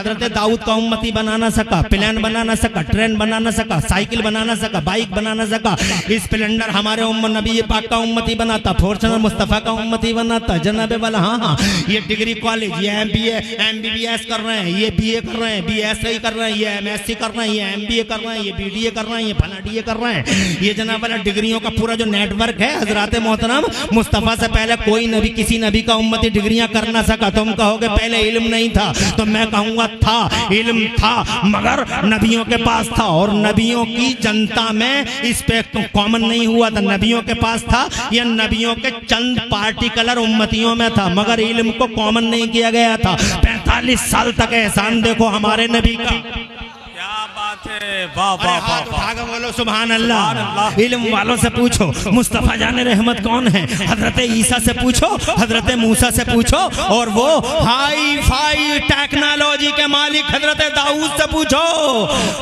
हजरत दाऊद का उम्मती बना ना सका, प्लेन बना ना सका, ट्रेन बना ना सका, साइकिल बना ना सका, बाइक बना ना सका, स्प्लेंडर हमारे नबी पाक का उम्मती बनाता, फॉर्च्यूनर मुस्तफ़ा का उम्मती बनाता। जनाबे वाला हाँ, ये डिग्री कॉलेज, ये MBBS कर रहे हैं, ये BA कर रहे हैं, BSc कर रहे हैं, ये MSc कर रहे हैं, ये MBA कर रहे हैं, ये BDA कर रहे हैं, ये फला DA कर रहे हैं। ये जनाब वाला डिग्रियों का पूरा जो नेटवर्क है, हजरत मोहतरम मुस्तफ़ा से पहले कोई नबी किसी नबी का उम्मती डिग्रियां कर ना सका। तुम कहोगे पहले इल्म नहीं था, तो मैं कहूंगा था, इल्म था मगर नबियों के पास था, और नबियों की जनता में इस पे कॉमन नहीं हुआ था। नबियों के पास था या नबियों के चंद पार्टिकुलर उम्मतियों में था, मगर इल्म को कॉमन नहीं किया गया था। 45 साल तक एहसान देखो हमारे नबी का। वाह वाह वाह, उठाकर बोलो सुभान अल्लाह। इल्म वालों से पूछो मुस्तफा जाने रहमत कौन है, हजरत ईसा से पूछो, हजरत मूसा से पूछो, और वो हाई फाई टेक्नोलॉजी के मालिक हजरत दाऊद से पूछो,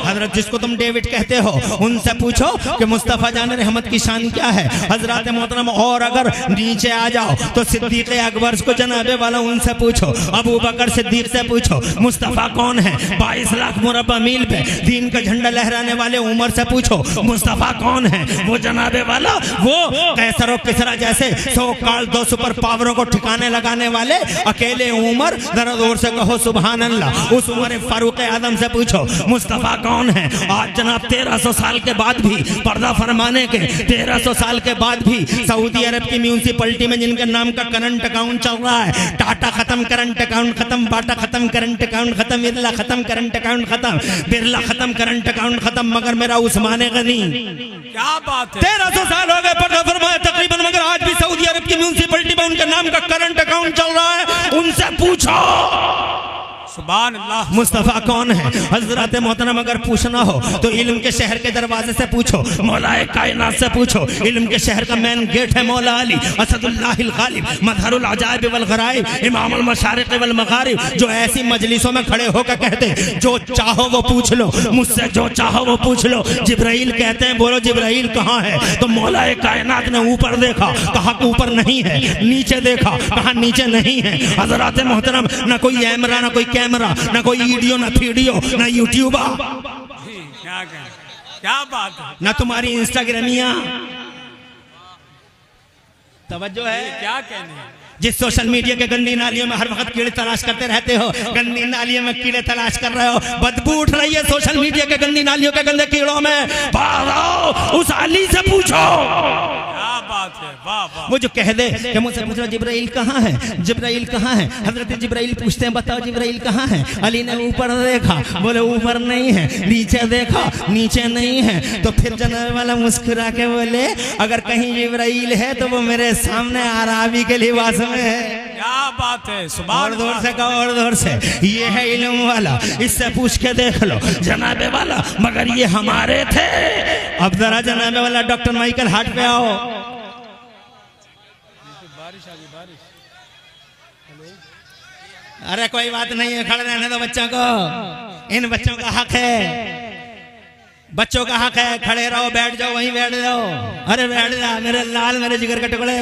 हजरत जिसको तुम डेविड कहते हो उनसे पूछो कि मुस्तफा जाने रहमत की शान क्या है, हजरत मोहतरम। और अगर नीचे आ जाओ तो सिद्दीक अकबर को जनाबे वाला उनसे पूछो, अबू बकर सिद्दीक से पूछो मुस्तफा कौन है, 22 लाख मुरब्बा मील पे दीन का झंडा लहराने वाले उमर से पूछो मुस्तफा कौन है, वो जनाबे वाला, वो कैसर और किसरा जैसे 100 काल 2 सुपर पावरों को ठिकाने लगाने वाले अकेले उमर, जरा जोर से कहो सुभान अल्लाह। उस उमर फारूक आदम से पूछो मुस्तफा कौन है। आज जनाब 1300 साल के बाद भी, पर्दा फरमाने के 1300 साल के बाद भी सऊदी अरब की म्यूनिसिपैलिटी में जिनके नाम का करंट अकाउंट चल रहा है, टाटा खत्म करंट अकाउंट खत्म, बाटा खत्म करंट अकाउंट खत्म, बिरला खत्म करंट अकाउंट खत्म, बिरला खत्म करंट अकाउंट खत्म, मगर मेरा उस्मान गनी क्या बात है। 1300 साल हो गए पर्दा फरमाए तकरीबन, मगर आज भी सऊदी अरब की म्यूनिसिपैलिटी में उनके नाम का करंट अकाउंट चल रहा है। उनसे पूछो सुभान अल्लाह मुस्तफा कौन है। हजरत मोहतरम अगर पूछना हो तो इल्म के शहर के दरवाजे से पूछो, मौलाए कायनात से पूछो। इल्म के शहर का मेन गेट है मौला अली असदुल्लाहिल गालिब मजहरुल अजाइब वल गराइब इमामुल मशारिक़ वल मगारिब, जो ऐसी मजलिसों में खड़े होकर कहते जो चाहो वो पूछ लो, मुझसे जो चाहो वो पूछ लो। जिब्राइल कहते हैं बोलो जिब्राइल कहाँ है, तो मौलाए कायनात ने ऊपर देखा, कहा कि ऊपर नहीं है, नीचे देखा, कहा नीचे नहीं है। हजरत मोहतरम ना कोई कैमरा, ना कोई कैमरा, ना कोई वीडियो, ना वीडियो, ना यूट्यूब, क्या बात है, ना तुम्हारी इंस्टाग्रामिया। तवज्जो है, क्या कहने। जिस सोशल मीडिया के गंदी नालियों में हर वक्त कीड़े तलाश करते रहते हो, गंदी नालियों में कीड़े तलाश कर रहे हो, बदबू उठ रही है सोशल मीडिया के गंदी नालियों के गंदे कीड़ों में, उस अली से पूछो। वो जो कह दे कि मुझसे पूछो जिब्राइल कहाँ है, जिब्राइल कहाँ है, हजरत जिब्राइल पूछते हैं बताओ जिब्राइल कहाँ है। अली ने ऊपर देखा, बोले ऊपर नहीं है, नीचे देखा, नीचे नहीं है। तो फिर जनाब वाला मुस्कुरा के बोले अगर कहीं जिब्राइल है तो वो मेरे सामने आराबी के लिबास में है। क्या बात है, और जोर से कहो, और जोर से। ये है इल्म वाला, इससे पूछ के देख लो जनाबे वाला, मगर ये हमारे थे। अब जरा जनाबे वाला डॉक्टर माइकल हार्ट पे आओ। अरे कोई बात नहीं है, खड़े रहने दो बच्चों को, इन बच्चों का हक है, बच्चों का हक है, खड़े रहो, बैठ जाओ, वहीं बैठ जाओ। अरे बैठ जा मेरे लाल, मेरे जिगर के टुकड़े,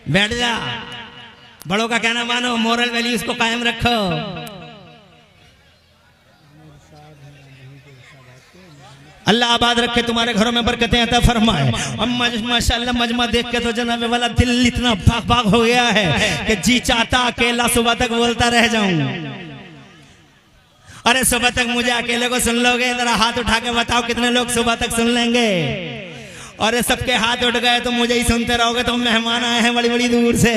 बैठ जा। बड़ों का कहना मानो, मोरल वैल्यूज को कायम रखो। अल्लाह आबाद रखे, तुम्हारे घरों में बरकतें अता फरमाए। अब माशाअल्लाह मजमा देख के तो जनाबे वाला दिल इतना भाग भाग हो गया है कि जी चाहता अकेला सुबह तक बोलता रह जाऊं। अरे सुबह तक मुझे अकेले को सुन लोगे, जरा हाथ उठा के बताओ कितने लोग सुबह तक सुन लेंगे। और सबके हाथ उठ गए तो मुझे ही सुनते रहोगे, तो मेहमान आए हैं बड़ी बड़ी दूर से।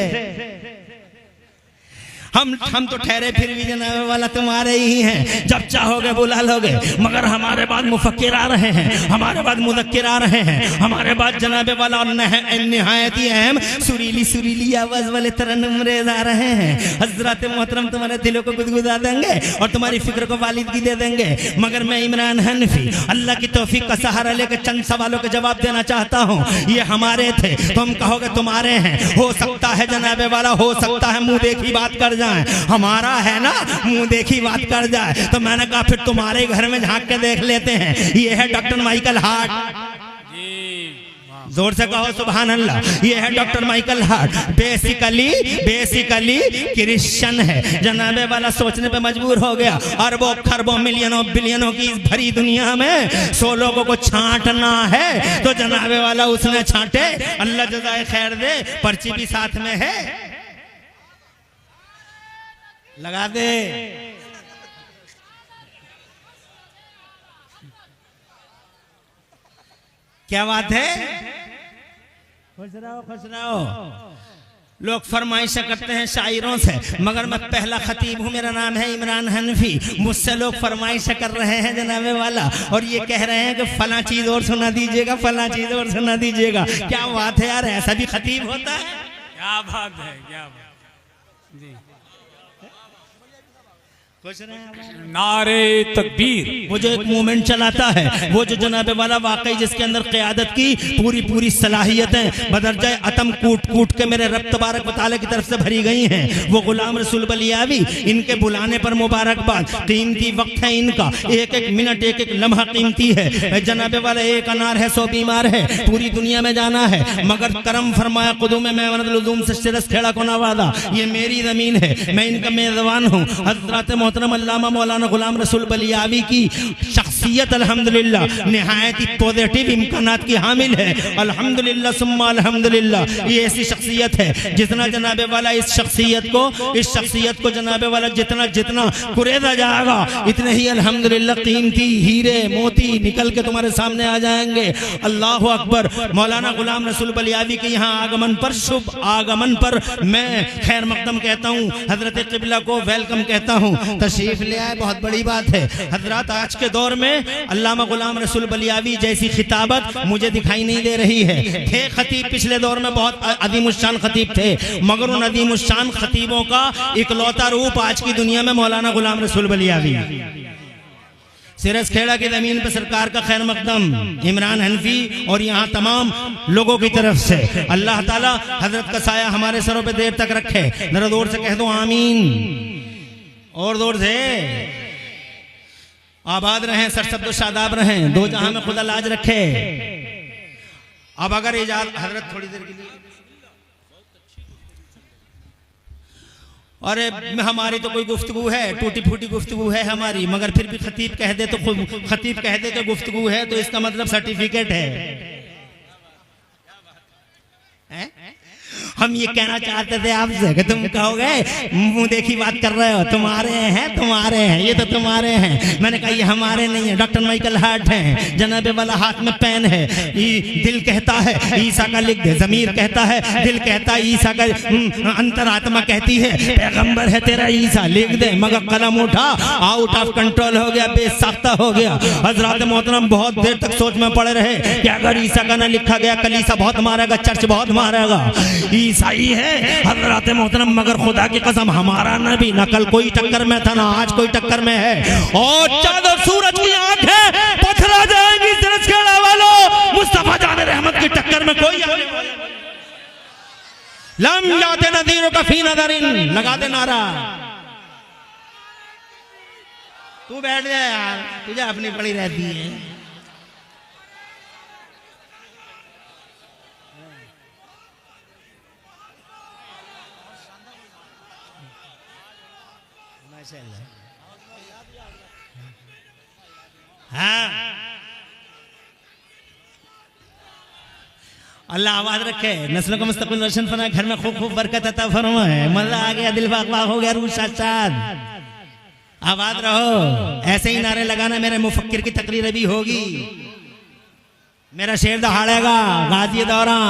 हम तो ठहरे फिर भी जनाबे वाला तुम्हारे ही हैं, जब चाहोगे बुला लोगे। मगर हमारे बाद मुफक्किर आ रहे हैं, हमारे बाद मुदक्किर आ रहे हैं, हमारे बाद जनाबे वाला निहायत ही अहम सुरीली सुरीली आवाज वाले तरन्नुम आ रहे हैं। हजरत मोहतरम तुम्हारे दिलों को गुदगुदा देंगे और तुम्हारी फिक्र को वालिदगी दे देंगे। मगर मैं इमरान हनफी अल्लाह की तौफीक का सहारा लेकर चंद सवालों के जवाब देना चाहता हूँ। ये हमारे थे, तुम कहोगे तुम्हारे हैं। हो सकता है जनाबे वाला, हो सकता है मुंह देखी बात कर जाए, हमारा है ना मुंह देखी बात कर जाए। तो मैंने कहा फिर तुम्हारे घर में झांक के देख लेते हैं। ये है डॉक्टर माइकल हार्ट। जोर से कहो सुभान अल्लाह। ये है doctor Michael Hart, basically Christian है। जनाबे वाला सोचने पे मजबूर हो गया, अरबों खरबों मिलियनों बिलियनों की इस भरी दुनिया में 100 लोगों को छांटना है तो जनाबे वाला उसने छांटे, अल्लाह जज़ाए खैर दे। पर्ची भी साथ में है, लगा दे। क्या बात है, खुश रहो खुश रहो। लोग फरमाइशें करते हैं शायरों से, मगर मैं पहला खतीब हूँ, मेरा नाम है इमरान हनफी। मुझसे लोग फरमाइशें कर रहे हैं जनाबे वाला, और ये कह रहे हैं कि फला चीज और सुना दीजिएगा, फला चीज और सुना दीजिएगा। क्या बात है यार, ऐसा भी खतीब होता है? क्या बात है, क्या बात जी। नारे तकबीर, वो जो एक मूवमेंट चलाता है, वो जो जनाबे वाला वाकई जिसके अंदर क़यादत की पूरी पूरी सलाहियतें बदरजाए अतम कूट कूट के मेरे रब तबारक व तआला की तरफ से भरी गई हैं, वो गुलाम रसूल बलियावी। इनके बुलाने पर मुबारकबाद। कीमती वक्त है इनका, एक एक मिनट एक एक लम्हा कीमती है। जनाबे वाला एक अनार है 100 बीमार है, पूरी दुनिया में जाना है, मगर करम फरमाया कुदूम में वनदुलुज़ूम से सिरस खेड़ा को नवादा। ये मेरी ज़मीन है, मैं इनका मेज़बान हूँ। हज़रत मोहतरम अल्लामा मौलाना गुलाम रसूल बलियावी की शख्सियत अल्हम्दुलिल्लाह निहायत ही पॉजिटिव इम्कानात की हामिल है। अल्हम्दुलिल्लाह सुम्मा अल्हम्दुलिल्लाह। ये ऐसी शख्सियत है जितना जनाबे वाला इस शख्सियत को जनाबे वाला जितना जितना कुरेदा जाएगा, इतने ही अल्हम्दुलिल्लाह कीमती हीरे मोती निकल के तुम्हारे सामने आ जाएंगे। अल्लाह अकबर। मौलाना गुलाम रसूल बलियावी के यहाँ आगमन पर, शुभ आगमन पर मैं खैर मकदम कहता हूँ, हजरत क़िबला को वेलकम कहता हूँ। तशरीफ ले आए, बहुत बड़ी बात है। हजरत आज के दौर में अल्लामा गुलाम रसूल बलियावी जैसी खिताबत मुझे दिखाई नहीं दे रही है। थे खतीब पिछले दौर में बहुत अदीमुश्शान खतीब थे, मगर उन अदीमुश्शान खतीबों का इकलौता रूप आज की दुनिया में मौलाना गुलाम रसूल बलियावी। सिरस खेड़ा की जमीन पर सरकार का खैर मकदम इमरान हनफी और यहाँ तमाम लोगों की तरफ से अल्लाह ताला हजरत का साया हमारे सरों पे देर तक रखे। जरा जोर से कह दो आमीन, और जोर से। आबाद रहें, सरसब्द शादाब रहें, दो जहां में खुदा लाज रखे। अब अगर इजाजत हजरत थोड़ी देर के लिए, अरे हमारी तो कोई गुफ्तगू है, टूटी फूटी गुफ्तगू है हमारी, मगर फिर भी खतीब कह दे तो खतीब कह दे कि गुफ्तगू है तो इसका मतलब सर्टिफिकेट है। हम ये कहना चाहते थे आपसे कि तुम कहोगे मुंह देखी बात कर रहे हो, तुम्हारे हैं, ये तो तुम्हारे हैं। मैंने कहा ये हमारे नहीं है, डॉक्टर माइकल हार्ट हैं। जनाबे वाला हाथ में पेन है, दिल कहता है ईसा का लिख दे, ज़मीर कहता है, दिल कहता है ईसा का, अंतरात्मा कहती है पैगंबर है तेरा ईसा, लिख दे, मगर कलम उठा, आउट ऑफ कंट्रोल हो गया, बेसाख्ता हो गया। हजरत मोहतरम बहुत देर तक सोच में पड़े रहे कि अगर ईसा का ना लिखा गया, कलीसा बहुत मारेगा, चर्च बहुत मारेगा। ईसाई है हजरत मोहतरम, मगर खुदा की कसम हमारा नबी न कल कोई टक्कर में था, ना आज कोई टक्कर में है। और चांद और सूरज की आंखें पथरा जाएंगी सिरस खेड़ा वालों, मुस्तफा जान रहमत की टक्कर में कोई लम याते नज़ीरों का फी नज़रिन, लगा दे नारा। तू बैठ जा यार, तुझे अपनी पड़ी रहती है। हाँ, अल्लाह आवाज रखे, नस्लों को मुस्तक़बिल रोशन फरमाए, घर में खूब खूब बरकत अता फरमाए। मजा आ गया, दिल बाग बाग हो गया, रूह शाद शाद। आबाद रहो, ऐसे ही नारे लगाना। मेरे मुफक्किर की तकरीर भी होगी, मेरा शेर दहाड़ेगा। गाजी दौरा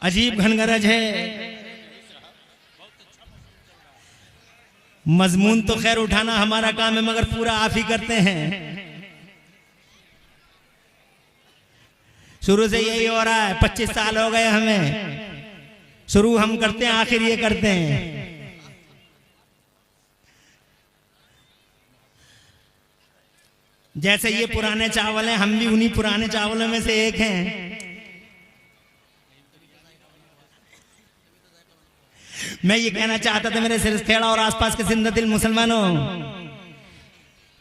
अजीब घनगरज है, मजमून तो खैर उठाना हमारा काम है, मगर पूरा आप ही करते हैं। शुरू से यही हो रहा है, 25 साल हो गए हमें। शुरू हम करते हैं, आखिर ये करते हैं। जैसे ये पुराने चावल हैं, हम भी उन्हीं पुराने चावलों में से एक हैं। मैं ये कहना चाहता था मेरे सिरस खेड़ा और आसपास के जिंदा दिल मुसलमानों,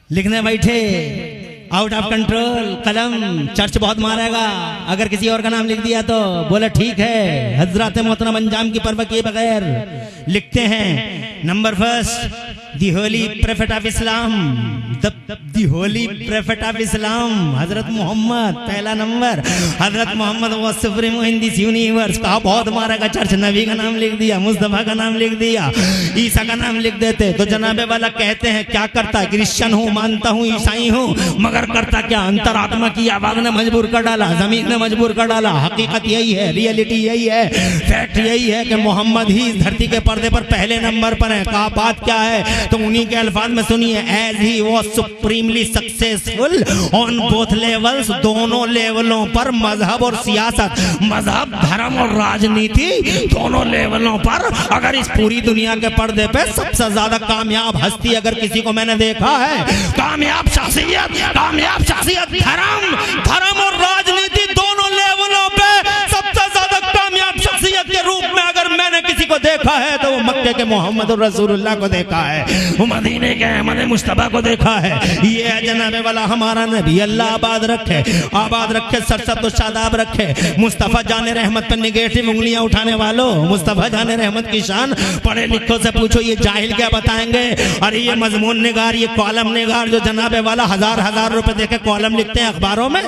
लिखने बैठे आउट ऑफ कंट्रोल कलम चर्च बहुत मारेगा अगर किसी और का नाम लिख दिया तो। बोले ठीक है, हजरत मोहतरम अंजाम की परवाह किए बगैर लिखते हैं। Number first, the holy prophet of Islam, the holy prophet of Islam Hazrat Mohammad. पहला नंबर, हजरत मोहम्मद वो सुप्रीम इन दिस यूनिवर्स। कहा बहुत मारेगा चर्च, नबी का नाम लिख दिया, मुस्तफा का नाम लिख दिया, ईसा का नाम लिख देते तो जनाबे वाला कहते हैं क्या करता, क्रिश्चियन हूँ, मानता हूँ, ईसाई हूँ, मगर करता क्या, अंतरात्मा की आवाज ने मजबूर कर डाला, जमीन ने मजबूर कर डाला। हकीकत यही है, रियलिटी यही है, फैक्ट यही है कि मोहम्मद ही इस धरती के पर्दे पर पहले नंबर पर है। कहा बात क्या है, तो उन्हीं के अल्फाज में सुनिए। As he was supremely successful on both levels, दोनों लेवलों पर, मजहब और सियासत, मजहब धर्म और राजनीति दोनों लेवलों पर। अगर इस पूरी दुनिया के पर्दे पे सबसे ज्यादा कामयाब हस्ती अगर किसी को मैंने देखा है, कामयाब शख्सियत धर्म और राजनीति दोनों लेवलों पे सबसे ज्यादा कामयाब शख्सियत के रूप में अगर मैंने किसी को देखा है तो वो मक्के के मोहम्मद रसूलुल्लाह को देखा है, वो मदीने के अहमद मुस्तफा को देखा है। ये है जनाबे वाला हमारा नबी। अल्लाह आबाद रखे, सरसत शादाब रखे। मुस्तफा जाने रहमत पर निगेटिव उंगलियां उठाने वालों, मुस्तफा जाने रहमत की शान पढ़े लिखों से पूछो, ये जाहिल क्या बताएंगे। अरे ये मजमून निगार, ये कॉलम निगार जो जनाबे वाला हजार रुपए देके कॉलम लिखते हैं अखबारों में,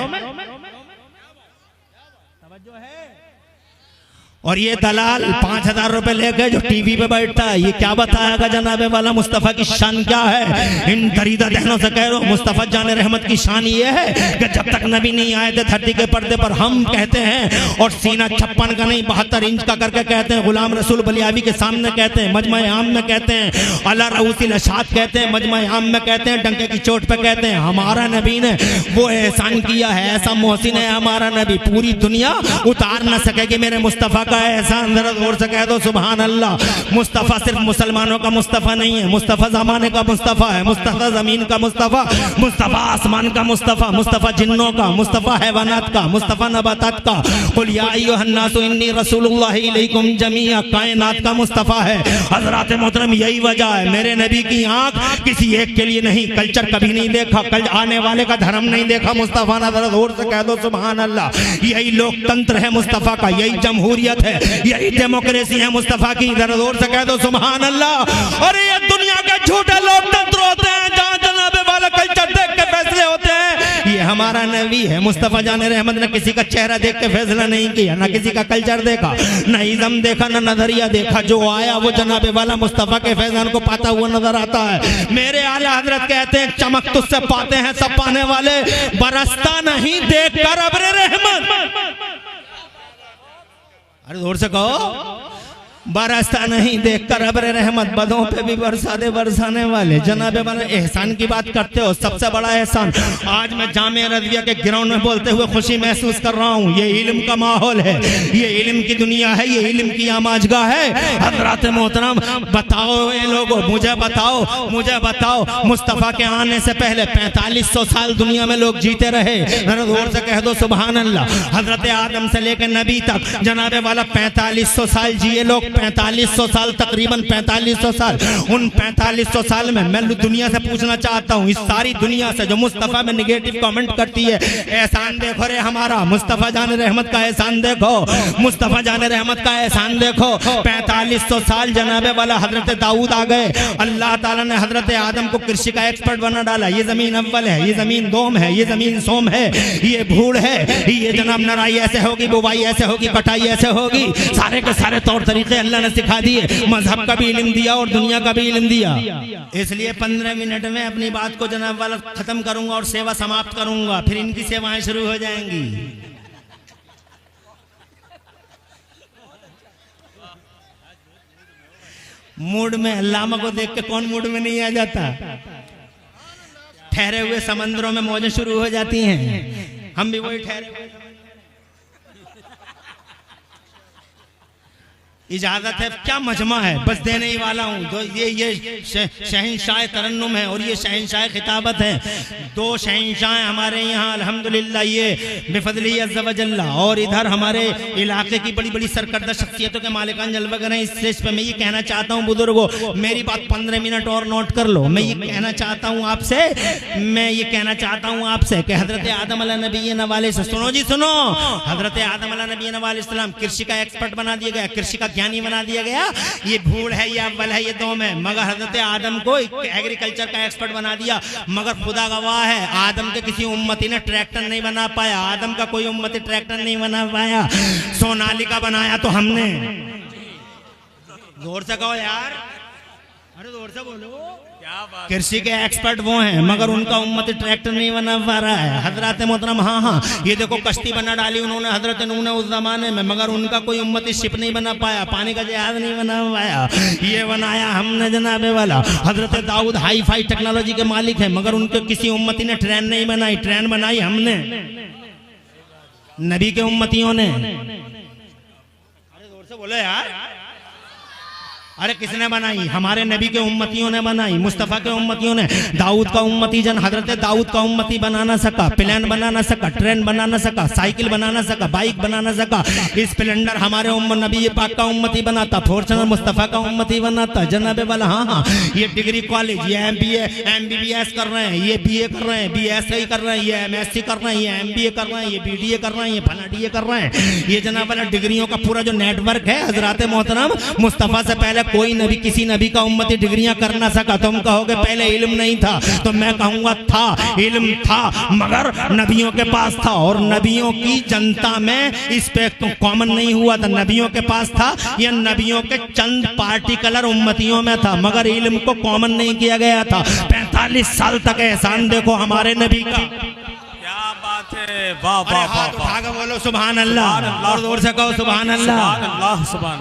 और ये दलाल 5000 रुपए लेके जो टीवी पे बैठता है, ये क्या बताएगा जनाबे वाला मुस्तफा की शान क्या है। इन दरीदा दहनों से कह रहा हूं, मुस्तफा जाने रहमत की शान ये है कि जब तक नबी नहीं आए थे धरती के पर्दे पर, हम कहते हैं, और सीना 56 का नहीं 72 इंच का करके कहते हैं, गुलाम रसूल बलियावी के सामने कहते हैं, मजमा आम में कहते हैं, अला रऊसिल अशात कहते हैं, मजमा आम में कहते हैं, डंके की चोट पे कहते हैं, हमारा नबी ने वो एहसान किया है, ऐसा मोहसिन है हमारा नबी, पूरी दुनिया उतार ना सकेगी मेरे मुस्तफा एहसान। जरा जोर से कह दो सुभान अल्लाह। मुस्तफा सिर्फ मुसलमानों का मुस्तफा नहीं है, मुस्तफा जमाने का मुस्तफा है, मुस्तफा जमीन का मुस्तफा, मुस्तफा आसमान का मुस्तफा, मुस्तफा जिन्नों का, मुस्तफा हैवानात का, मुस्तफा नबातात का। कुल या अय्युहन्नासु इन्नी रसूलुल्लाहि इलैकुम जमीआ, कायनात का मुस्तफा है। हजरत मोहतरम यही वजह है मेरे नबी की आंख किसी एक के लिए नहीं, कल्चर कभी नहीं देखा, कल आने वाले का धर्म नहीं देखा मुस्तफा ने। जरा जोर से कह दो सुभान अल्लाह। यही लोकतंत्र है मुस्तफा का, यही जमहूरियत है, यही डेमोक्रेसी है मुस्तफा की। जरा जोर से कह दो सुभान अल्लाह। अरे ये दुनिया के झूठे लोकतंत्र होते हैं जहां जनाबे वाला कल्चर देख के फैसले होते हैं। ये हमारा नबी है मुस्तफा जाने रहमत ने किसी का चेहरा देख के फैसला नहीं किया, ना किसी का कल्चर देखा, ना इज़्म देखा, ना नजरिया देखा। जो आया वो जनाबे वाला मुस्तफा के फैजान को पाता हुआ नजर आता है। मेरे आला हजरत कहते हैं, चमक तुझसे पाते हैं सब पाने वाले, बरसता नहीं देख कर अब्र रहमत। अरे जोर से कहो, बरसता नहीं देखकर अब्र रहमत, बदों पे भी बरसा दे बरसाने वाले। जनाबे वाले एहसान की बात करते हो, सबसे बड़ा एहसान आज मैं जामिया रज़िया के ग्राउंड में बोलते हुए खुशी महसूस कर रहा हूँ। ये इल्म का माहौल है, ये इल्म की दुनिया है, ये इल्म की आमाजगाह है। हज़रात मोहतरम बताओ ये लोगों, मुझे बताओ मुस्तफ़ा के आने से पहले 4500 साल दुनिया में लोग जीते रहे। जोर से कह दो सुभान अल्लाह। हज़रत आदम से लेकर नबी तक जनाबे वाला 4500 साल जिए लोग, 4500 साल, तकरीबन 4500 साल। उन 4500 साल में मैं दुनिया से पूछना चाहता हूँ, इस सारी दुनिया से जो मुस्तफ़ा में निगेटिव कमेंट करती है, एहसान देखो रे हमारा, मुस्तफ़ा जाने रहमत का एहसान देखो, मुस्तफ़ा जाने रहमत का एहसान देखो। 4500 साल जनाबे वाला हजरत दाऊद आ गए, अल्लाह ताला ने हजरत आदम को कृषि का एक्सपर्ट बना डाला। ये जमीन अव्वल है, ये जमीन दोम है, ये जमीन सोम है, ये भूड़ है, ये जनाब नराई ऐसे होगी, बुवाई ऐसे होगी, कटाई ऐसे होगी, सारे के सारे तौर तरीके अल्लाह ने सिखा दिए। मजहब का भी इल्म दिया और दुनिया का भी इल्म दिया। इसलिए 15 मिनट में अपनी बात को जनाब वाला खत्म करूंगा और सेवा समाप्त करूंगा, फिर इनकी सेवाएं शुरू हो जाएंगी। मूड में अल्लामा को देख के कौन मूड में नहीं आ जाता। ठहरे हुए समंदरों में मौजें शुरू हो जाती हैं, हम भी वही ठहरे। इजाजत है, क्या मजमा है, बस देने ही वाला हूँ। तो ये शहंशाह तरन्नुम है और ये शहंशाह खिताबत है। दो शहंशाह हमारे यहाँ अल्हम्दुलिल्लाह, ये बिफज़लिही अज़्ज़ व जल्ला। और इधर हमारे इलाके की बड़ी बड़ी सरकर्दा शख्सियतों के मालिकान जलवा करें इस स्टेज पे। मैं ये कहना चाहता हूँ बुजुर्गों, मेरी बात 15 मिनट और नोट कर लो। मैं ये कहना चाहता हूँ आपसे, मैं ये कहना चाहता हूँ आपसे कि हजरत आदम अलैहिस्सलाम वाले से सुनो जी सुनो, हजरत आदम अलैहिस्सलाम कृषि का एक्सपर्ट बना दिया गया, कृषि का ज्ञानी बना दिया गया। ये भूड़ है, ये अव्वल है, ये दो में। मगर हजरत आदम को एग्रीकल्चर का एक्सपर्ट बना दिया। मगर खुदा गवाह है, आदम के किसी उम्मती ने ट्रैक्टर नहीं बना पाया, आदम का कोई उम्मती ट्रैक्टर नहीं बना पाया। सोनालिका बनाया तो हमने। जोर से कहो यार, अरे जोर से बोलो। क्या बात। कृषि के एक्सपर्ट वो हैं, मगर उनका उम्मती ट्रैक्टर नहीं बना पा रहा है। हजरत मोहतरम, हाँ हाँ, ये देखो कश्ती बना डाली उन्होंने हजरत नूह ने उस जमाने में, मगर उनका कोई उम्मती शिप नहीं बना पाया, पानी का जहाज नहीं बना पाया। ये बनाया हमने जनाबे वाला। हजरत दाऊद हाई फाई टेक्नोलॉजी के मालिक है, मगर उनके किसी उम्मती ने ट्रेन नहीं बनाई, ट्रेन बनाई हमने, नबी के उम्मतियों ने। अरे जोर से बोलो यार। अरे किसने बनाई? हमारे नबी के उम्मतियों ने बनाई, मुस्तफ़ा के उम्मतियों ने। दाऊद का उम्मती जन हजरत दाऊद का उम्मती बना ना सका, प्लेन बना ना सका, ट्रेन बना ना सका, साइकिल बना ना सका, बाइक बना ना सका। स्प्लेंडर हमारे नबी पाक का उम्मती बनाता, फॉर्च्यूनर मुस्तफ़ा का उम्मती बनाता जनाबे वाला। हाँ हाँ, ये डिग्री कॉलेज, ये MBA MBBS कर रहे हैं, ये BA कर रहे हैं, BSc कर रहे हैं, ये MSc कर रहे हैं, ये MBA कर रहे हैं, ये BDA कर रहे हैं, ये फला DA कर रहे हैं। ये जनाब वाला डिग्रियों का पूरा जो नेटवर्क है हजरत मोहतरम मुस्तफ़ा से पहले कोई नबी, किसी नबी का उम्मती डिग्रियां कर ना सका। तुम कहोगे पहले इल्म नहीं था, तो मैं कहूंगा था, इल्म था, मगर नबियों के पास था। और नबियों की जनता में इस पे कॉमन नहीं हुआ था, नबियों के पास था, या नबियों के चंद पार्टिकुलर उम्मतियों में था, मगर इल्म को कॉमन नहीं किया गया था। 45 साल तक एहसान देखो हमारे नबी का। क्या बात है, वाह वाह वाह। बोलो सुभान अल्लाह, और जोर से कहो सुभान अल्लाह। सुभान।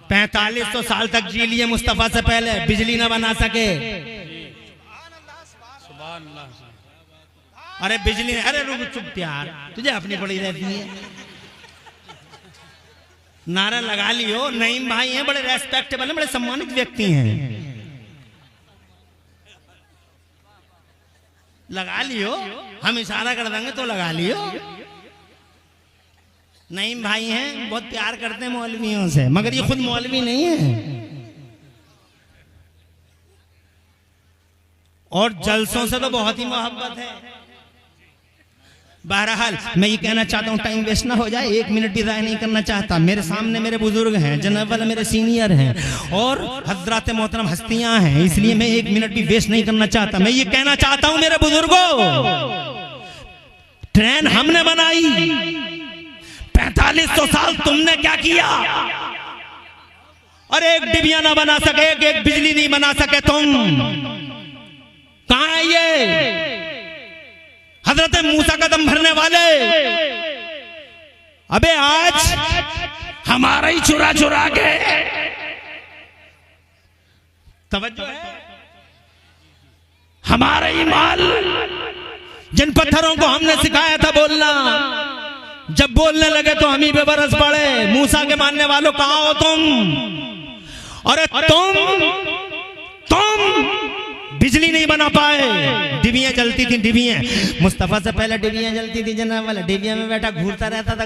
4500 साल तक जी लिए मुस्तफा से पहले, बिजली न बना सके। अरे बिजली, अरे रुक चुप यार, तुझे अपनी पड़ी रहती है। नारा लगा लियो, नईम भाई हैं, बड़े रेस्पेक्टेबल हैं, बड़े सम्मानित व्यक्ति हैं, लगा लियो। हम इशारा कर देंगे तो लगा लियो। नईम भाई हैं, बहुत प्यार करते हैं मौलवियों से, मगर ये खुद मौलवी नहीं है। और जलसों से तो बहुत ही मोहब्बत है। बहरहाल मैं ये कहना चाहता हूँ, टाइम वेस्ट ना हो जाए, 1 मिनट भी ज़ाया नहीं करना चाहता। मेरे सामने मेरे बुजुर्ग हैं, जनाब वाला मेरे सीनियर हैं, और हजरत मोहतरम हस्तियां हैं, इसलिए मैं 1 मिनट भी वेस्ट नहीं करना चाहता। मैं ये कहना चाहता हूँ मेरे बुजुर्गों, ट्रेन हमने बनाई, 4500 साल तुमने क्या किया? अरे एक डिबिया ना बना सके, एक बिजली नहीं बना सके तुम। कहां है ये हजरत मूसा का दम भरने वाले? अबे आज हमारा ही चुरा चुरा के, तवज्जो है, हमारा ही माल, जिन पत्थरों को हमने सिखाया था बोलना, जब बोलने लगे तो हम ही पे बरस पड़े। मूसा के मानने वालों कहां हो तुम? अरे तुम बिजली नहीं बना पाए, डिबियां जलती थी, डिबियां मुस्तफा से पहले डिबियां जलती थी जनाब वाला। डिबिया में बैठा घूरता रहता था,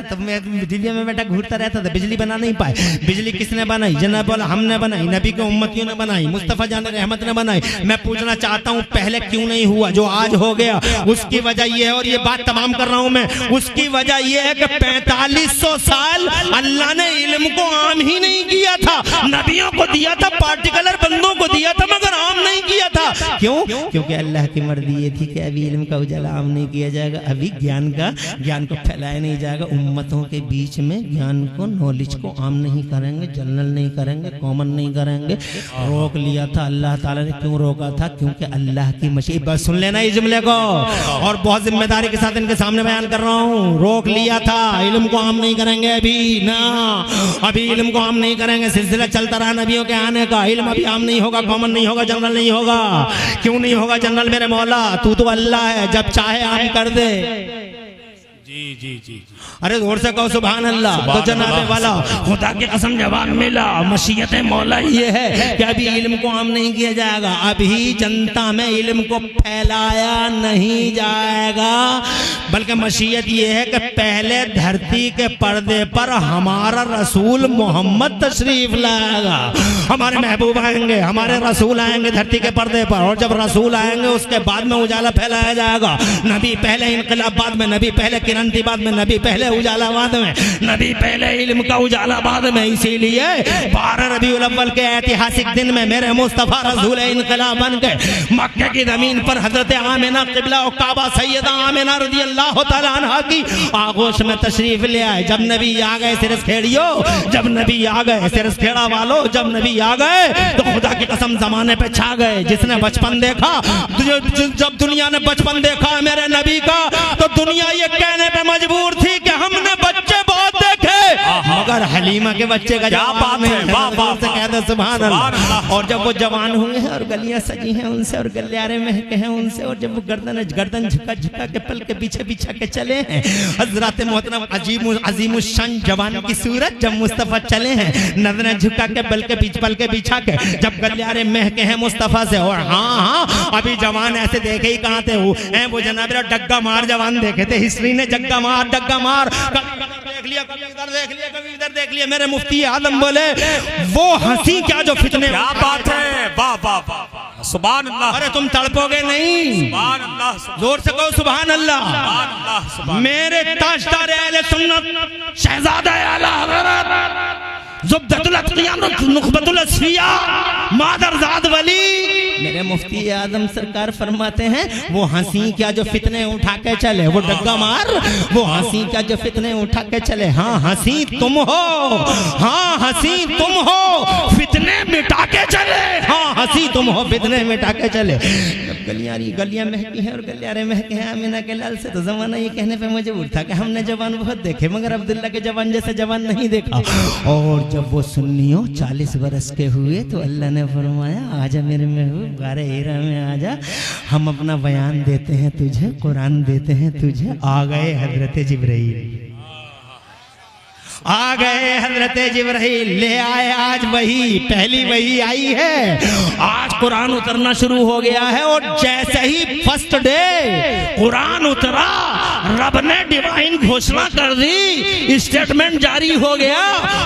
तब मैं डिबिया में बैठा घूरता रहता था, बिजली बना नहीं पाए। बिजली किसने बनाई? जनाब वाला हमने बनाई, नबी के उम्मतियों ने बनाई, मुस्तफा जान रहमत ने बनाई। मैं पूछना चाहता हूँ पहले क्यों नहीं हुआ जो आज हो गया? उसकी वजह यह है, और ये बात तमाम कर रहा हूं मैं, उसकी वजह यह है कि 4500 साल अल्लाह ने इल्म को आम ही नहीं किया था। नबियों को दिया था, पार्टिकुलर बंदों को दिया था, मगर आम नहीं किया था। क्यों? क्योंकि अल्लाह की मर्जी ये थी कि अभी इल्म का उजाला आम नहीं किया जाएगा, अभी ज्ञान को फैलाया नहीं जाएगा। उम्मतों के बीच में ज्ञान को, नॉलेज को आम नहीं करेंगे, जनरल नहीं करेंगे, कॉमन नहीं करेंगे। रोक लिया था अल्लाह ताला ने। क्यों रोका था? क्योंकि अल्लाह की मशीह, बस सुन लेना इस जुमले को, और बहुत जिम्मेदारी के साथ इनके सामने बयान कर रहा हूँ। रोक लिया था, इल्म को आम नहीं करेंगे अभी ना, अभी इल्म को आम नहीं करेंगे। सिलसिला चलता रहा नबियों के आने का, इल्म अभी आम नहीं होगा, कॉमन नहीं होगा, जनरल नहीं होगा। क्यों नहीं होगा जनरल? मेरे मौला तू तो अल्लाह है, जब चाहे आम कर दे। जी जी जी। अरे जोर से कहो सुभान अल्लाह। तो जनाबे वाला खुदा की कसम जवाब मिला। मशीयत मौला ये है कि अभी इल्म को आम नहीं किया जाएगा, अभी जनता में इल्म को फैलाया नहीं जाएगा, बल्कि मशीयत ये है कि पहले धरती के पर्दे पर हमारा रसूल मोहम्मद तशरीफ लाएगा। हमारे महबूब आएंगे, हमारे रसूल आएंगे धरती के पर्दे पर, और जब रसूल आएंगे उसके बाद में उजाला फैलाया जाएगा। नबी पहले, इनकलाब बाद में, नबी पहले, किरंती बाद में, नबी पहले, उजाला बाद में, नबी पहले, इल्म का उजाला बाद में। इसीलिए 12 रबीउल अव्वल के ऐतिहासिक दिन में मेरे मुस्तफा रसूल इनकलाब बन के मक्के की जमीन पर हजरत आमिना किबला और काबा सैयदा आमिना रज़ी अल्लाह तआला अन्हा की आगोश में तशरीफ ले आए। जब नबी आ गए सिरस खेड़ियो, जब नबी आ गए सिरस खेड़ा वालों, जब नबी आ गए तो खुदा की कसम जमाने पे छा गए। जिसने बचपन देखा, जब दुनिया ने बचपन देखा मेरे नबी का, तो दुनिया ये कहने पे मजबूर थी कि हमने बच्चे बहुत देखे, मगर हलीमा के बच्चे का क्या बात है, कहते सुभान अल्लाह। और जब वो जवान हुए हैं और गलियां सजी हैं उनसे और गलियारे महके हैं उनसे, और जब वो गर्दन झुका झुका के पल के पीछे बिछा के चले हैं, हजरत मोहतरम अजीम शान जवान की सूरत जब मुस्तफा चले हैं, नजरें झुका के पल के बिछा के जब गलियारे महके हैं मुस्तफा से। और हाँ, अभी जवान ऐसे देखे ही कहाँ थे वो जनाब डग्गा मार जवान देखे थे। हिस्ट्री ने डग्गा मार देख लिया, कभी इधर देख लिया, कभी इधर देख लिया। मेरे मुफ्ती आदम बोले वो हंसी क्या जो फितने। क्या बात है, वाह वाह वाह, सुभान अल्लाह। अरे तुम तड़पोगे नहीं, सुभान अल्लाह, जोर से कहो सुभान अल्लाह। सुभान अल्लाह, सुभान। मेरे ताजदार अहले सुन्नत शहजादा आला हज़रत ज़ुब्दतुल क़ियामत नुख़बतुल अस्फ़िया मादरज़ाद वली मेरे मुफ्ती आज़म सरकार फरमाते हैं वो हंसी क्या जो फितने उठा के चले, वो डग्गा मार, वो हंसी क्या जो फितने उठा के चले। हाँ हंसी तुम हो, हाँ हंसी तुम हो, फितने मिटा के चले। हाँ हंसी तुम हो, फितने मिटा के चले। जब गलियां महकी हैं और गलियारे महके हैं आमिना के लाल से, तो जमाना ये कहने पे मजबूर था कि हमने जवान बहुत देखे मगर अब्दुल्ला के जवान जैसे जवान नहीं देखा। और जब वो सुन्नियों 40 बरस के हुए तो अल्लाह ने फरमाया आजा मेरे महबूब गारे हीरा में आजा, हम अपना बयान देते हैं तुझे, कुरान देते हैं तुझे। आ गए हजरत जिब्राइल, आ गए हजरत जिब्राइल, ले आए आज वही, पहली वही आई है। आज कुरान उतरना शुरू हो गया है और जैसे ही फर्स्ट डे कुरान उतरा, रब ने डिवाइन घोषणा कर दी, स्टेटमेंट जारी हो गया।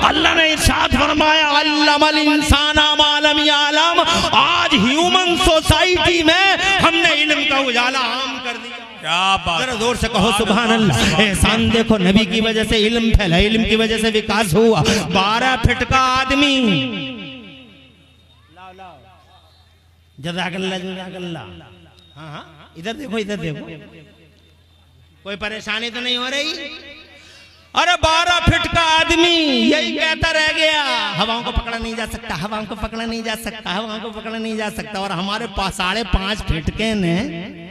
अल्लाह ने इरशाद फरमाया अल्लमल इंसाना मा लम यालम। आज ह्यूमन सोसाइटी में हमने इल्म का उजाला आम कर दिया। क्या बात, जरा जोर से कहो सुभान अल्लाह। एहसान देखो, नबी की वजह से इल्म फैला, इल्म की वजह से विकास हुआ। 12 फीट का आदमी, जज़ाकल्लाह जज़ाकल्लाह। हाँ हाँ इधर देखो, इधर देखो, कोई परेशानी तो नहीं हो रही। अरे 12 फीट का आदमी यही कहता रह गया हवाओं को पकड़ा नहीं जा सकता, हवाओं को पकड़ा नहीं जा सकता, हवाओं को पकड़ा नहीं जा सकता। और हमारे 5.5 फीट के ने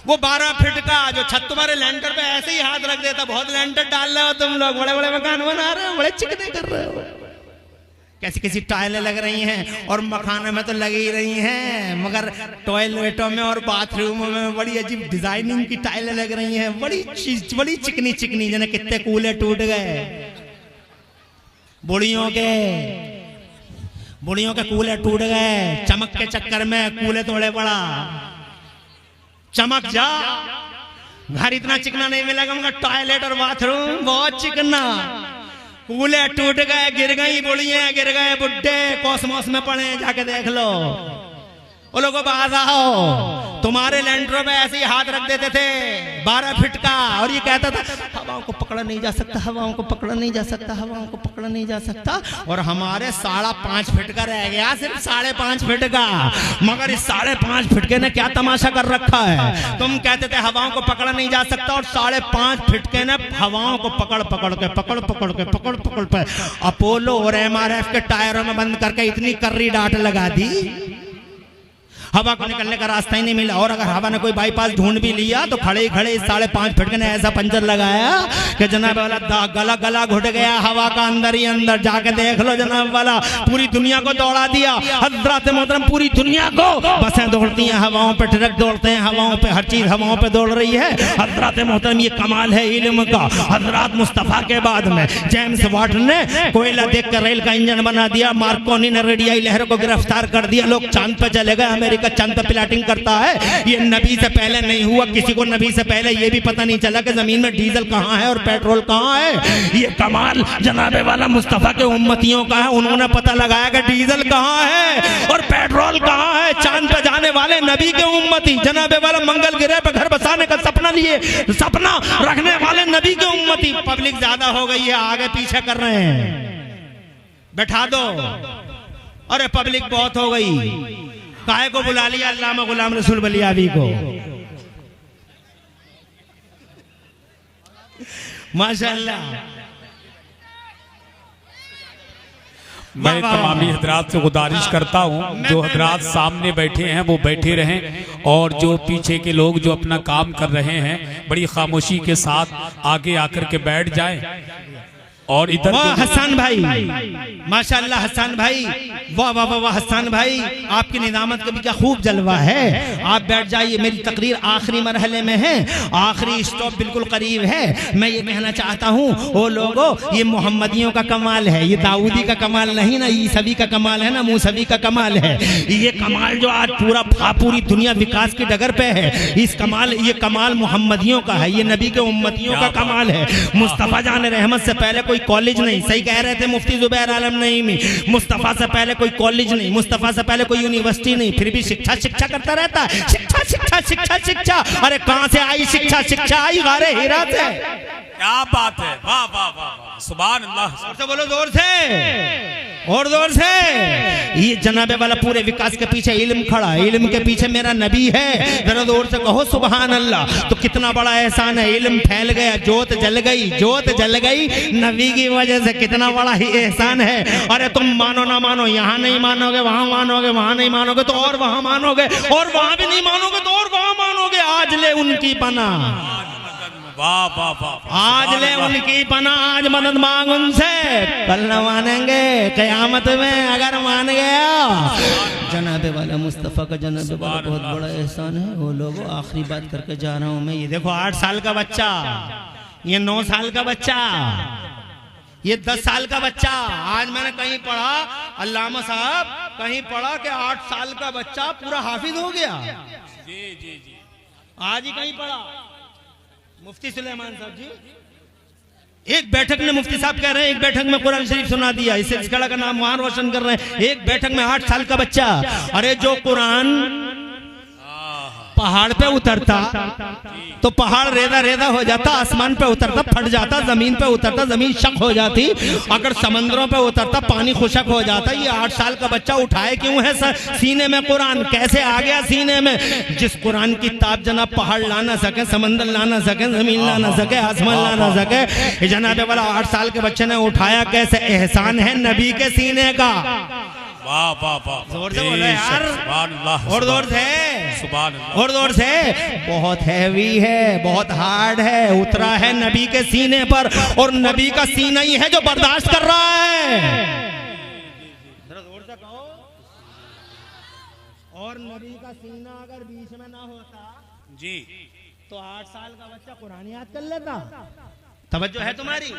वो 12 फीट का जो छत तुम्हारे लैंटर पे ऐसे ही हाथ रख देता। बहुत लैंटर डाल रहे हो तुम लोग, बड़े बड़े मकान बना रहे हो, बड़े चिकने कर रहे हो, कैसी कैसी टाइलें लग रही हैं और मकानों में तो लगी रही हैं, मगर टॉयलेटों में और बाथरूमों में बड़ी अजीब डिजाइनिंग की टाइलें लग रही हैं, बड़ी चिकनी चिकनी, जने कितने कूले टूट गए। बुढ़ियों के कूले टूट गए, चमक के चक्कर में कूले तोड़े पड़ा। चमक जा, घर इतना चिकना नहीं मिलेगा मगर टॉयलेट और बाथरूम बहुत चिकना। कूले टूट गए, गिर गई बुढ़ियां, गिर गए बुड्ढे, कॉस्मोस में पड़े, जाके देख लो। वो लोगों बाज आओ, तुम्हारे लैंडरों पे ऐसे ही हाथ रख देते थे 12 फीट का, और ये कहता था हवाओं को पकड़ा नहीं जा सकता, हवाओं को पकड़ा नहीं जा सकता, हवाओं को पकड़ा नहीं जा सकता। और हमारे 5.5 फीट का रह गया, सिर्फ 5.5 फीट का। मगर इस 5.5 फीट के ने क्या तमाशा कर रखा है। तुम कहते थे हवाओं को पकड़ा नहीं जा सकता, और 5.5 फीट के ने हवाओं को पकड़ पे अपोलो और MRF के टायरों में बंद करके इतनी कर्री डांट लगा दी। हवा को निकलने का रास्ता ही नहीं मिला। और अगर हवा ने कोई बाईपास ढूंढ भी लिया तो खड़े खड़े 5.5 फीट ने ऐसा पंचर लगाया कि जनाब वाला गला गला घुट गया हवा का, अंदर ही अंदर। जाके देख लो जनाब वाला, पूरी दुनिया को दौड़ा दिया। हज़रत मोहतरम पूरी दुनिया को, बसें दौड़ती हैं हवाओं पे, ट्रक दौड़ते हैं हवाओं पे, हर चीज हवाओं पे दौड़ रही है। हज़रत मोहतरम ये कमाल है इल्म का। हज़रत मुस्तफ़ा के बाद में जेम्स वाट ने कोयला देख कर रेल का इंजन बना दिया। मार्कोनी ने रेडियाई लहरों को गिरफ्तार कर दिया। लोग चांद पे चले गए। अमेरिका चांद पे प्लाटिंग करता है। ये नबी से पहले नहीं हुआ। किसी को नबी से पहले ये भी पता नहीं चला कि जमीन में डीजल कहाँ है और पेट्रोल कहाँ है। ये कमाल जनाबे वाला मुस्तफ़ा के उम्मतियों का है। उन्होंने पता लगाया कि डीजल कहाँ है और पेट्रोल कहाँ है। चांद पे जाने वाले नबी के उम्मती, जनाबे वाला मंगल ग्रह पे घर बसाने का सपना लिए, सपना रखने वाले नबी के उम्मती। पब्लिक ज्यादा हो गई है, आगे पीछे कर रहे हैं, बैठा दो। अरे पब्लिक बहुत हो गई, काहे को बुला लिया अल्लामा गुलाम रसूल बलियावी को। माशाअल्लाह। मैं तमामी हजरात से गुजारिश करता हूँ, जो हजरात सामने बैठे हैं वो बैठे रहें, और जो पीछे के लोग जो अपना काम कर रहे हैं बड़ी खामोशी के साथ आगे आकर के बैठ जाएं। और इधर वाह हसन भाई, माशाअल्लाह हसन भाई, वाह वाह वाह वाह हसन भाई, आपकी निजामत का भी क्या खूब जलवा है। आप बैठ जाइए, मेरी तकरीर आखिरी मरहले में है, आखिरी स्टॉप बिल्कुल करीब है। मैं ये कहना चाहता हूँ ओ लोगों, ये मोहम्मदियों का कमाल है, ये दाऊदी का कमाल नहीं ना, ईसवी का कमाल है ना, मूसवी का कमाल है। ये कमाल जो आज पूरी दुनिया विकास की डगर पे है, इस कमाल, ये कमाल मोहम्मदियों का है, ये नबी के उम्मतियों का कमाल है। मुस्तफ़ा जान रहमत से पहले कोई कॉलेज नहीं, सही कह रहे थे मुफ्ती जुबैर आलम नईमी, मुस्तफ़ा से पहले कोई कॉलेज नहीं, मुस्तफ़ा से पहले कोई यूनिवर्सिटी नहीं, फिर भी शिक्षा शिक्षा करता रहता है। शिक्षा शिक्षा शिक्षा शिक्षा, अरे कहां से आई शिक्षा? शिक्षा आई गारे हिरा से। क्या बात है, वाह वाह वाह, सुभान अल्लाह। जोर से बोलो, जोर से और जोर से। ये जनाबे वाला पूरे विकास के पीछे इल्म खड़ा है, इल्म के पीछे मेरा नबी है। जरा जोर से कहो सुभान अल्लाह। तो कितना बड़ा एहसान है, इल्म फैल गया, जोत जल गई, जोत जल गई नबी की वजह से, कितना बड़ा ही एहसान है। अरे तुम मानो ना मानो, यहाँ नहीं मानोगे वहां मानोगे, वहां नहीं मानोगे तो और वहां मानोगे, और वहां भी नहीं मानोगे तो और वहां मानोगे। आज ले उनकी पना, वाह वाह वाह, आज ले उनकी पना, आज मदद मांग उनसे, कल न मानेंगे कयामत में अगर मान गया। जनाबे वाला मुस्तफ़ा का जनाबे वाला बहुत बड़ा एहसान है। वो लोगों, आखिरी बात करके जा रहा हूँ मैं। ये देखो 8 साल का बच्चा, ये 9 साल का बच्चा, ये 10 साल का बच्चा। आज मैंने कहीं पढ़ा, अल्लामा साहब कहीं पढ़ा कि 8 साल का बच्चा पूरा हाफिज हो गया। जी जी जी, आज ही कहीं पढ़ा, मुफ्ती सुलेमान साहब जी एक बैठक में, मुफ्ती साहब कह रहे हैं एक बैठक में कुरान शरीफ सुना दिया, इस सिलसिला का नाम वहां रोशन कर रहे हैं। एक बैठक में 8 साल का बच्चा, अरे जो कुरान पहाड़ पे उतरता तो पहाड़ रेदा रेदा हो जाता, आसमान पे उतरता फट जाता, जमीन पे उतरता जमीन शक हो जाती, अगर समंदरों पे उतरता पानी खुशक हो जाता। ये 8 साल का बच्चा उठाए क्यों है सीने में कुरान? कैसे आ गया सीने में? जिस कुरान की ताब जनाब पहाड़ ला ना सके, समंदर ला ना सके, जमीन ला ना सके, आसमान ला ना सके, जनाबे वाला 8 साल के बच्चे ने उठाया। कैसे एहसान है नबी के सीने का। वाह वाह वाह, जोर से बोलो यार, और जोर से, सुभान अल्लाह, और जोर से। बहुत हैवी है, बहुत हार्ड है, उतरा है नबी के सीने पर, और नबी का सीना ही है जो बर्दाश्त कर रहा है। जरा जोर से कहो। और नबी का सीना अगर बीच में ना होता जी तो 8 साल का बच्चा कुरान याद कर लेता। तवज्जो है तुम्हारी?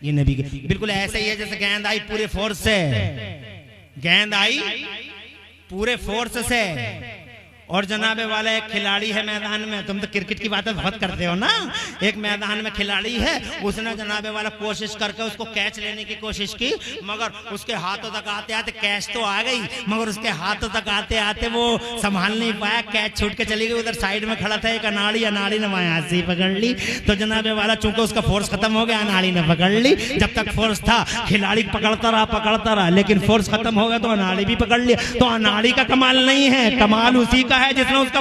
ये नबी के बिल्कुल ऐसे ही है जैसे गेंद आई पूरे फोर्स से, गेंद आई पूरे फोर्स से, और जनाबे वाला एक खिलाड़ी है मैदान में। तुम तो क्रिकेट की बातें बहुत करते हो ना। एक मैदान में खिलाड़ी है, उसने जनाबे वाला कोशिश करके उसको कैच लेने की कोशिश की, मगर उसके हाथों तक आते आते कैच तो आ गई, मगर उसके हाथों तक आते आते वो संभाल नहीं पाया, कैच छूट के चली गई। उधर साइड में खड़ा था एक अनाड़ी, अनाड़ी ने वहां हाथ से पकड़ ली। तो जनाबे वाला चूंकि उसका फोर्स खत्म हो गया, अनाड़ी ने पकड़ ली। जब तक फोर्स था खिलाड़ी पकड़ता रहा, लेकिन फोर्स खत्म हो गया तो अनाड़ी भी पकड़ लिया। तो अनाड़ी का कमाल नहीं है, कमाल उसी का है जिसने उसका